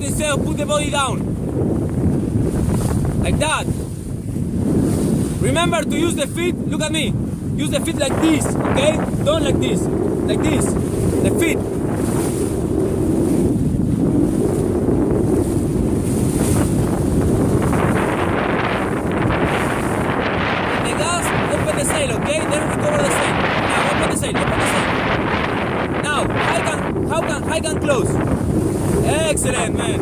out instead of put the body down. Like that. Remember to use the feet, look at me. Use the feet like this, okay? Don't like this. Like this. The feet. The gas, open the sail, okay? Then recover the sail. Now open the sail, open the sail. Now, high can close. Excellent, man.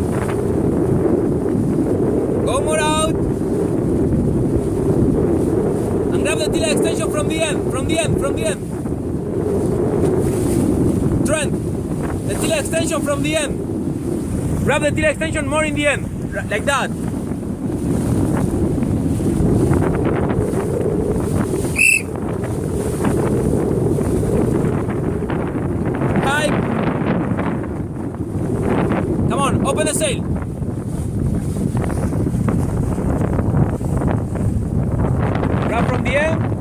Go more out. And grab the tiller extension from the end. Trent, the tiller extension from the end. Grab the tiller extension more in the end. Like that. High. Come on, open the sail. Grab from the end.